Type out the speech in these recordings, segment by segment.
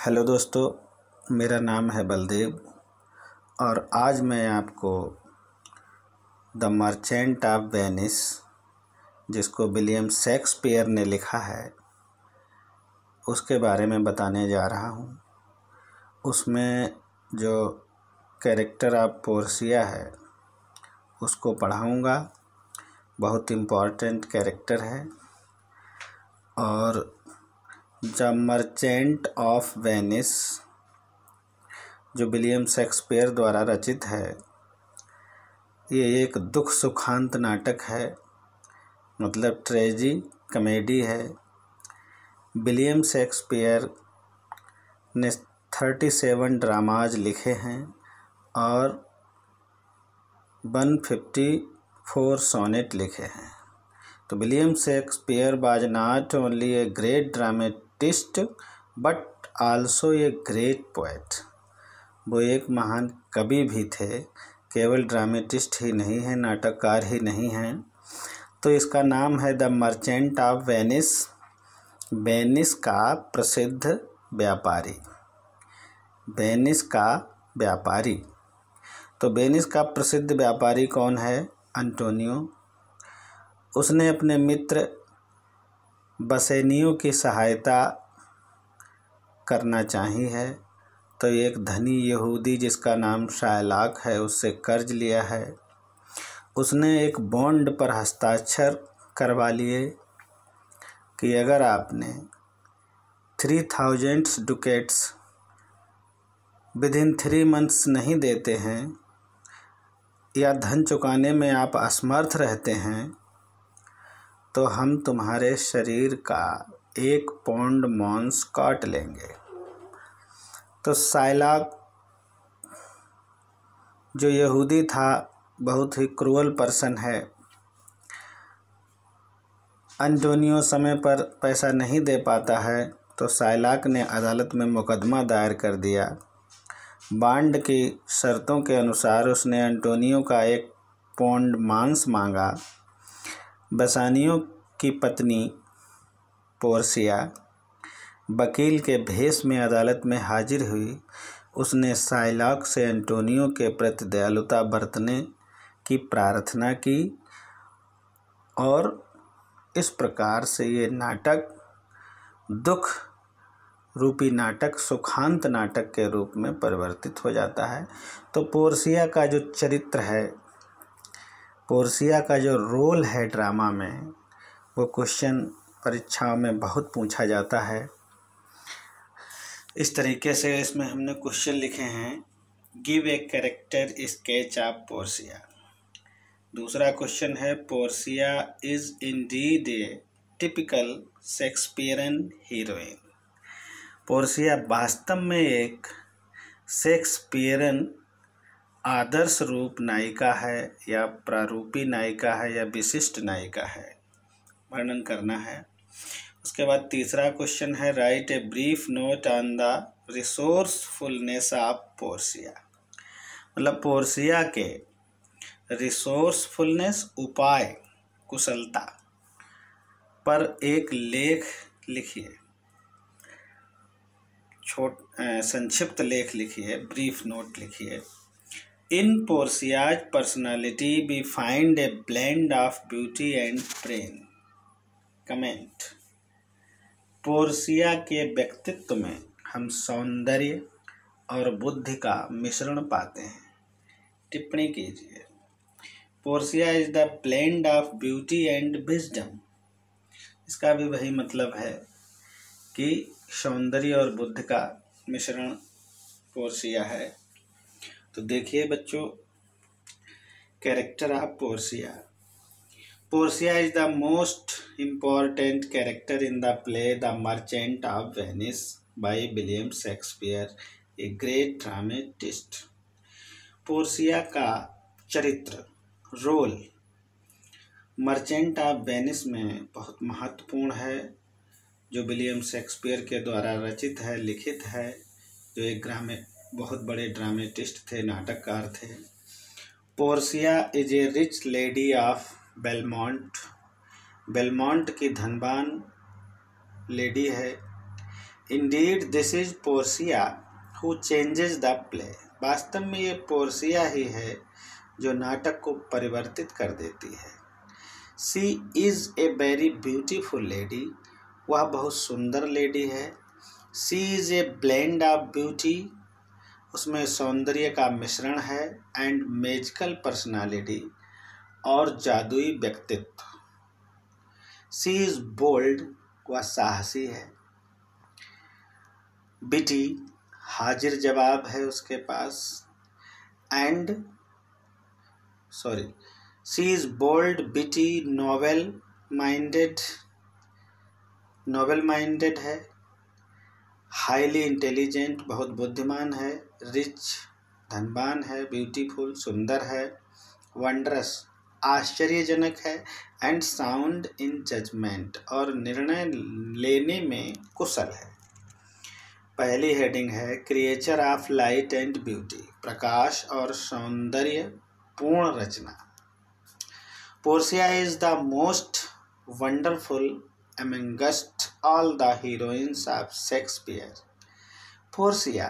Hello दोस्तों, मेरा नाम है बलदेव और आज मैं आपको द मर्चेंट ऑफ वेनिस, जिसको विलियम शेक्सपियर ने लिखा है, उसके बारे में बताने जा रहा हूँ। उसमें जो कैरेक्टर ऑफ पोर्सिया है उसको पढ़ाऊँगा। बहुत इम्पॉर्टेंट कैरेक्टर है। और द मर्चेंट ऑफ वेनिस जो विलियम शेक्सपियर द्वारा रचित है, ये एक दुख सुखांत नाटक है, मतलब ट्रेजी कॉमेडी है। विलियम शेक्सपियर ने 37 ड्रामाज लिखे हैं और 154 सोनेट लिखे हैं। तो William Shakespeare was not only a great dramatist but also a great poet. वो एक महान कवि भी थे, केवल ड्रामेटिस्ट ही नहीं हैं, नाटककार ही नहीं हैं। तो इसका नाम है the merchant of Venice, Venice का प्रसिद्ध व्यापारी। वेनिस का व्यापारी। तो वेनिस का प्रसिद्ध व्यापारी कौन है? एंटोनियो। उसने अपने मित्र बसेनियो की सहायता करना चाही है, तो एक धनी यहूदी जिसका नाम शायलाक है उससे कर्ज लिया है। उसने एक बॉन्ड पर हस्ताक्षर करवा लिए कि अगर आपने 3000 डुकेट्स विदिन 3 मंथ्स नहीं देते हैं या धन चुकाने में आप असमर्थ रहते हैं तो हम तुम्हारे शरीर का 1 पाउंड मांस काट लेंगे। तो शायलाक जो यहूदी था, बहुत ही क्रूअल पर्सन है। एंटोनियो समय पर पैसा नहीं दे पाता है तो शायलाक ने अदालत में मुकदमा दायर कर दिया। बॉन्ड की शर्तों के अनुसार उसने एंटोनियो का 1 पाउंड मांस मांगा। बसानियो की पत्नी पोर्सिया वकील के भेष में अदालत में हाजिर हुई। उसने शायलाक से एंटोनियो के प्रति दयालुता बरतने की प्रार्थना की और इस प्रकार से ये नाटक दुख रूपी नाटक सुखांत नाटक के रूप में परिवर्तित हो जाता है। तो पोर्सिया का जो चरित्र है, पोर्सिया का जो रोल है ड्रामा में, वो क्वेश्चन परीक्षाओं में बहुत पूछा जाता है। इस तरीके से इसमें हमने क्वेश्चन लिखे हैं, give a character sketch of Portia. दूसरा क्वेश्चन है, Portia is Indeed A typical Shakespearean heroine. Portia वास्तव में एक शेक्सपियरन आदर्श रूप नायिका है या प्रारूपी नायिका है या विशिष्ट नायिका है, वर्णन करना है। उसके बाद तीसरा क्वेश्चन है, right a brief note on the resourcefulness of Portia. मतलब पोर्सिया के रिसोर्सफुलनेस, उपाय कुशलता पर एक लेख लिखिए, संक्षिप्त लेख लिखिए, ब्रीफ नोट लिखिए। In Portia's personality we find a blend of beauty and brain. Comment. Portia के व्यक्तित्व में हम सौंदर्य और बुद्धि का मिश्रण पाते हैं। टिप्पणी कीजिए। Portia is the blend of beauty and wisdom. इसका भी वही मतलब है कि सौंदर्य और बुद्धि का मिश्रण पोर्सिया है। तो देखिए बच्चों, character of Portia. Portia is the most important character in the play The Merchant of Venice by William Shakespeare, a great dramatist. Portia का चरित्र, रोल मर्चेंट ऑफ वेनिस में बहुत महत्वपूर्ण है, जो विलियम शेक्सपियर के द्वारा रचित है, लिखित है, जो एक बहुत बड़े ड्रामेटिस्ट थे, नाटककार थे। Portia is A rich lady of Belmont. Belmont की धनवान लेडी है। Indeed this is Portia who changes the play. वास्तव में ये पोर्सिया ही है जो नाटक को परिवर्तित कर देती है। She is a very beautiful lady, वह बहुत सुंदर लेडी है। She is a blend of beauty, उसमें सौंदर्य का मिश्रण है, एंड मैजिकल पर्सनालिटी, और जादुई व्यक्तित्व। सी इज़ बोल्ड, वह साहसी है। बिटी, हाजिर जवाब है उसके पास। सी इज़ बोल्ड, बिटी, नोबल माइंडेड है। हाईली इंटेलिजेंट, बहुत बुद्धिमान है। रिच, धनवान है। ब्यूटीफुल, सुंदर है। वंडरस, आश्चर्यजनक है। एंड साउंड इन जजमेंट, और निर्णय लेने में कुशल है। पहली हेडिंग है creature of light and beauty, प्रकाश और सौंदर्य पूर्ण रचना। Portia is the most wonderful amongst all the heroines of Shakespeare. Portia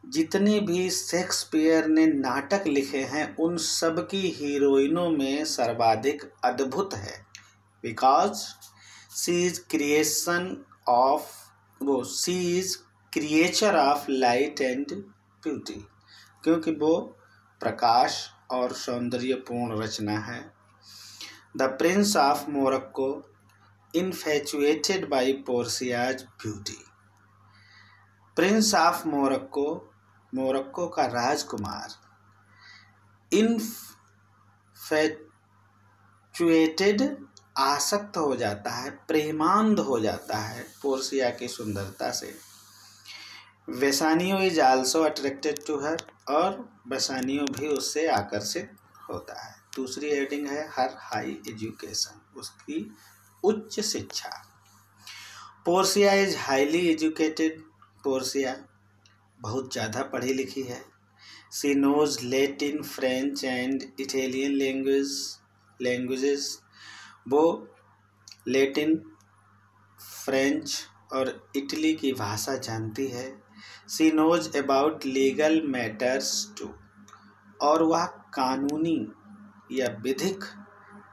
जितने भी शेक्सपियर ने नाटक लिखे हैं उन सब की हीरोइनों में सर्वाधिक अद्भुत है। Because she is creature of light and beauty, क्योंकि वो प्रकाश और सौंदर्यपूर्ण रचना है। The prince of Morocco infatuated by Portia's beauty. Prince of Morocco, Morocco का राजकुमार, इन्फैचुएटेड, आसक्त हो जाता है, प्रेमांध हो जाता है पोर्सिया की सुंदरता से। Bassanio is also attracted to her, और बेसानियो भी उससे आकर्षित होता है। दूसरी हेडिंग है हर हाई एजुकेशन, उसकी उच्च शिक्षा। Portia is highly educated, Portia बहुत ज़्यादा पढ़ी लिखी है। She knows Latin, French and Italian languages, वो लैटिन, फ्रेंच और इटली की भाषा जानती है। She knows about legal matters too, और वह कानूनी या विधिक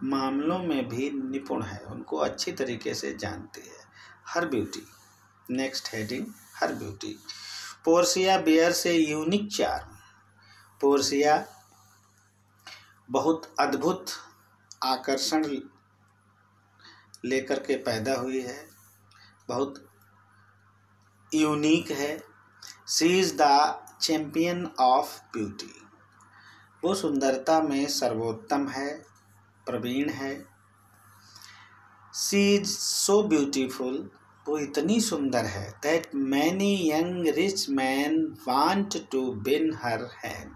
मामलों में भी निपुण है, उनको अच्छी तरीके से जानती है। Her beauty, next heading her beauty. Portia bears a unique charm, Portia बहुत अद्भुत आकर्षण लेकर के पैदा हुई है, बहुत यूनिक है। She is the champion of beauty, वो सुंदरता में सर्वोत्तम है, प्रवीण है। सी इज सो ब्यूटीफुल, वो इतनी सुंदर है, that many young rich man want to win her hand,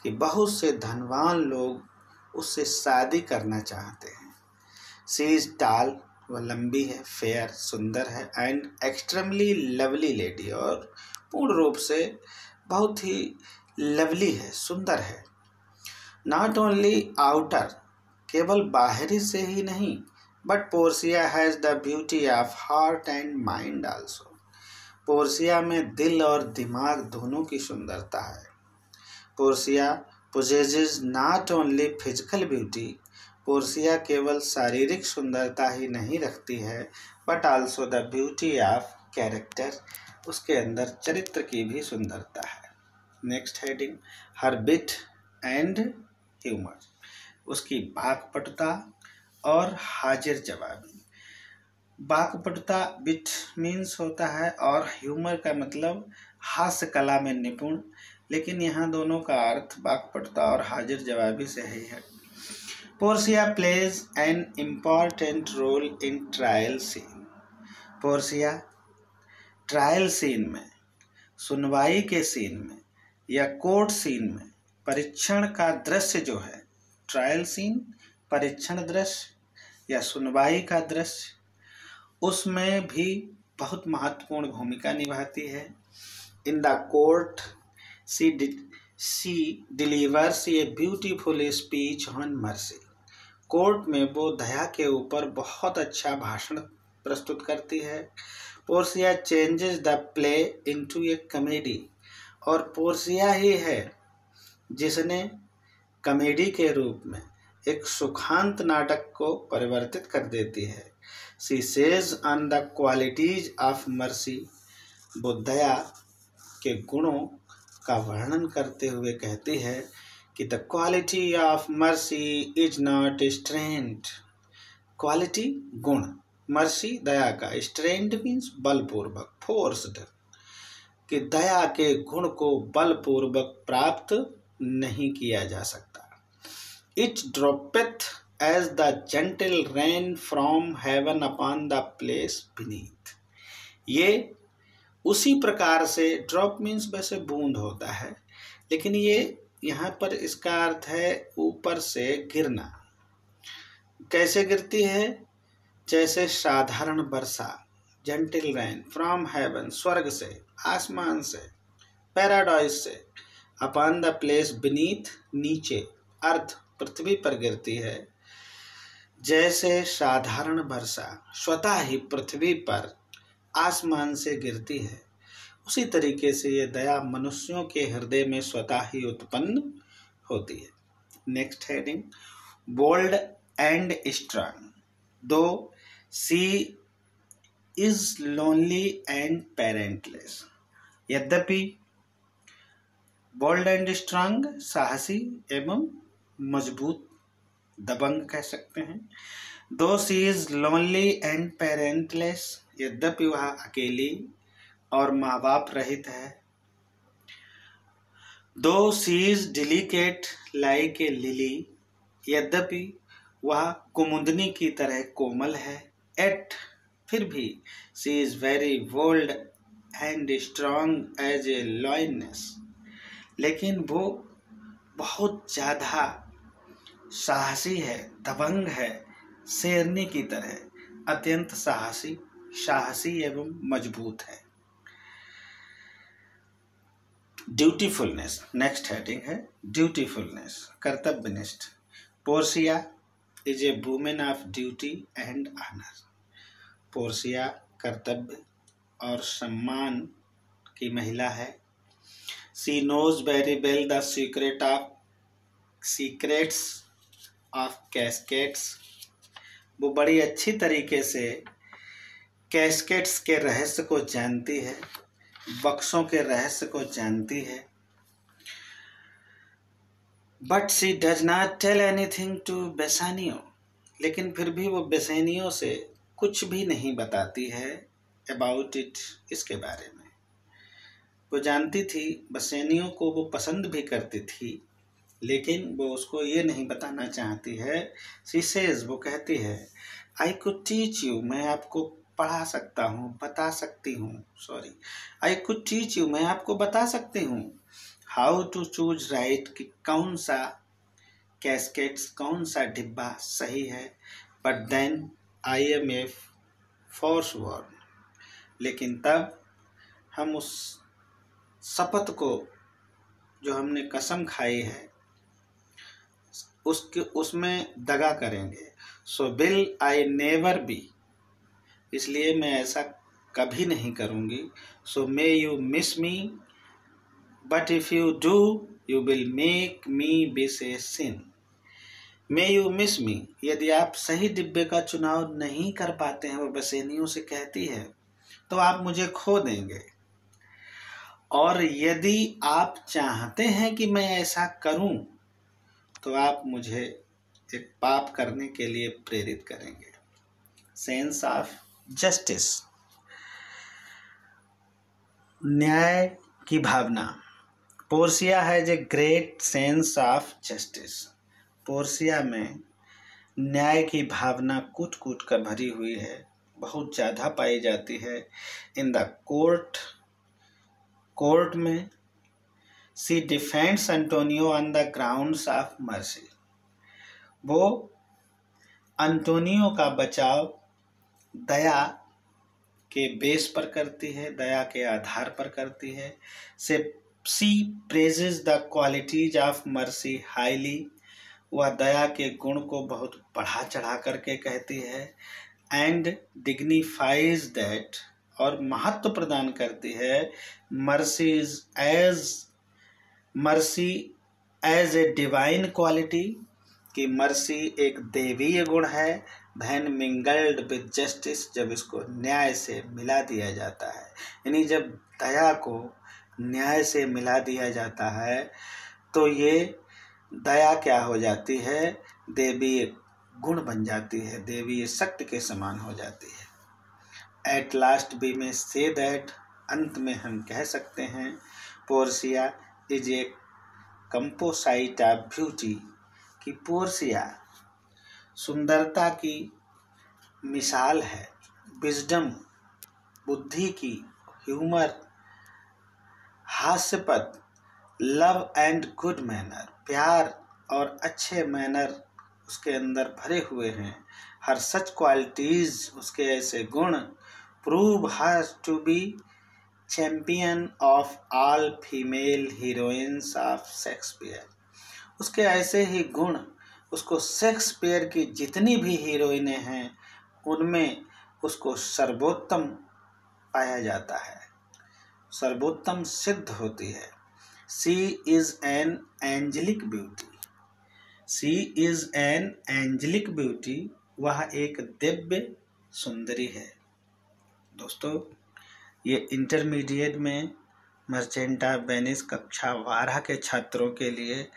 कि बहुत से धनवान लोग उससे शादी करना चाहते हैं। सी इज टाल, वह लंबी है। फेयर, सुंदर है। एंड एक्सट्रीमली लवली लेडी, और पूर्ण रूप से बहुत ही लवली है, सुंदर है। नॉट ओनली आउटर, केवल बाहरी से ही नहीं, but Portia has the beauty of heart and mind also, Portia में दिल और दिमाग दोनों की सुंदरता है। Portia possesses not only physical beauty, Portia केवल शारीरिक सुंदरता ही नहीं रखती है, but also the beauty of character, उसके अंदर चरित्र की भी सुंदरता है। Next heading her wit and humour, उसकी वाक्पटुता और हाजिर जवाबी। वाक्पटुता बिट मीन्स होता है, और ह्यूमर का मतलब हास्य कला में निपुण, लेकिन यहाँ दोनों का अर्थ वाक्पटुता और हाजिर जवाबी से ही है। Portia plays an important role in trial scene, Portia trial scene में, सुनवाई के सीन में या कोर्ट सीन में परीक्षण का दृश्य जो है, ट्रायल सीन, परीक्षण दृश्य या सुनवाई का दृश्य, उसमें भी बहुत महत्वपूर्ण भूमिका निभाती है। इन the court she delivers a beautiful speech on mercy, court में वो दया के ऊपर बहुत अच्छा भाषण प्रस्तुत करती है। Portia changes the play into A comedy, और पोर्सिया ही है जिसने कॉमेडी के रूप में एक सुखांत नाटक को परिवर्तित कर देती है। She says on the qualities of mercy, वो दया के गुणों का वर्णन करते हुए कहती है कि the quality of mercy is not strength. Quality गुण, मर्सी दया का, स्ट्रेंथ मीन्स बलपूर्वक, फोर्स्ड, कि दया के गुण को बलपूर्वक प्राप्त नहीं किया जा सकता। It droppeth as the gentle rain from heaven upon the place beneath. ये उसी प्रकार से, ड्रॉप मीन्स वैसे बूंद होता है, लेकिन ये यहाँ पर इसका अर्थ है ऊपर से गिरना। कैसे गिरती है? जैसे साधारण वर्षा, जेंटल रेन फ्रॉम हेवन, स्वर्ग से, आसमान से, पैराडाइज से, अपॉन द प्लेस बीनीथ, नीचे, अर्थ पृथ्वी पर गिरती है। जैसे साधारण वर्षा स्वतः ही पृथ्वी पर आसमान से गिरती है, उसी तरीके से ये दया मनुष्यों के हृदय में स्वतः ही उत्पन्न होती है। Next heading, bold and strong. Though she is lonely and parentless. यद्यपि बोल्ड एंड स्ट्रांग, साहसी एवं मजबूत, दबंग कह सकते हैं। Though she is lonely and parentless, यद्यपि वह अकेली और माँ बाप रहित है। Though she is delicate like a lily, यद्यपि वह कुमुदनी की तरह कोमल है। एट, फिर भी, she is very bold and strong as a lioness, लेकिन वो बहुत ज़्यादा साहसी है, दबंग है, शेरनी की तरह, अत्यंत साहसी एवं मजबूत है। ड्यूटीफुलनेस, नेक्स्ट हेडिंग है ड्यूटीफुलनेस, कर्तव्यनिष्ठ। Portia is a women of duty and honour. Portia कर्तव्य और सम्मान की महिला है। She knows very well the secrets of caskets. वो बड़ी अच्छी तरीके से कैस्केट्स के रहस्य को जानती है, बक्सों के रहस्य को जानती है। But she does not tell anything to Bassanio, लेकिन फिर भी वो बेसानियो से कुछ भी नहीं बताती है अबाउट इट, इसके बारे में। वो जानती थी, बेसानियो को वो पसंद भी करती थी, लेकिन वो उसको ये नहीं बताना चाहती है। शी सेज, वो कहती है, आई कुड टीच यू, मैं आपको पढ़ा सकता हूँ, बता सकती हूँ, sorry, I could teach you, मैं आपको बता सकती हूँ, हाउ टू चूज राइट, कि कौन सा कैस्केट्स, कौन सा डिब्बा सही है। But then I am a forsworn, लेकिन तब हम उस शपथ को, जो हमने कसम खाई है, उसमें दगा करेंगे। So will I never be, इसलिए मैं ऐसा कभी नहीं करूँगी। So may you miss me, but if you do you will make me miss a sin. May you miss me, यदि आप सही डिब्बे का चुनाव नहीं कर पाते हैं, वो बेसैनियों से कहती है, तो आप मुझे खो देंगे। और यदि आप चाहते हैं कि मैं ऐसा करूं, तो आप मुझे एक पाप करने के लिए प्रेरित करेंगे। सेंस ऑफ जस्टिस, न्याय की भावना। Portia has a great sense of justice. Portia में न्याय की भावना कूट कूट कर भरी हुई है, बहुत ज़्यादा पाई जाती है। इन द कोर्ट में she defends Antonio on the grounds of mercy. वो एंटोनियो का बचाव दया के बेस पर करती है, दया के आधार पर करती है। She praises the qualities of mercy highly, वह दया के गुण को बहुत बढ़ा चढ़ा करके कहती है। एंड डिग्निफाइज दैट, और महत्व प्रदान करती है। Mercy as a divine quality, कि मर्सी एक देवीय गुण है। वैन मिंगल्ड विद जस्टिस, जब इसको न्याय से मिला दिया जाता है, यानी जब दया को न्याय से मिला दिया जाता है तो ये दया क्या हो जाती है, देवीय गुण बन जाती है, देवीय शक्ति के समान हो जाती है। एट लास्ट वी में से दैट, अंत में हम कह सकते हैं, Portia is a composite of beauty, कि पोर्सिया सुंदरता की मिसाल है, विजडम बुद्धि की, ह्यूमर हास्यपद, लव एंड गुड मैनर प्यार और अच्छे मैनर उसके अंदर भरे हुए हैं। हर सच क्वालिटीज, उसके ऐसे गुण, prove her to be champion of all female heroines of Shakespeare, उसके ऐसे ही गुण उसको शेक्सपियर की जितनी भी हीरोइनें हैं उनमें उसको सर्वोत्तम पाया जाता है, सर्वोत्तम सिद्ध होती है। She is an angelic beauty, she is an angelic beauty, वह एक दिव्य सुंदरी है। दोस्तों, ये इंटरमीडिएट में मर्चेंट ऑफ वेनिस कक्षा 12 के छात्रों के लिए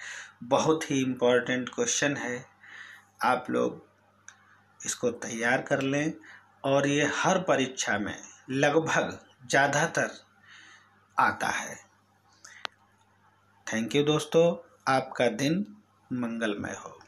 बहुत ही इम्पोर्टेंट क्वेश्चन है। आप लोग इसको तैयार कर लें और ये हर परीक्षा में लगभग ज़्यादातर आता है। थैंक यू दोस्तों, आपका दिन मंगलमय हो।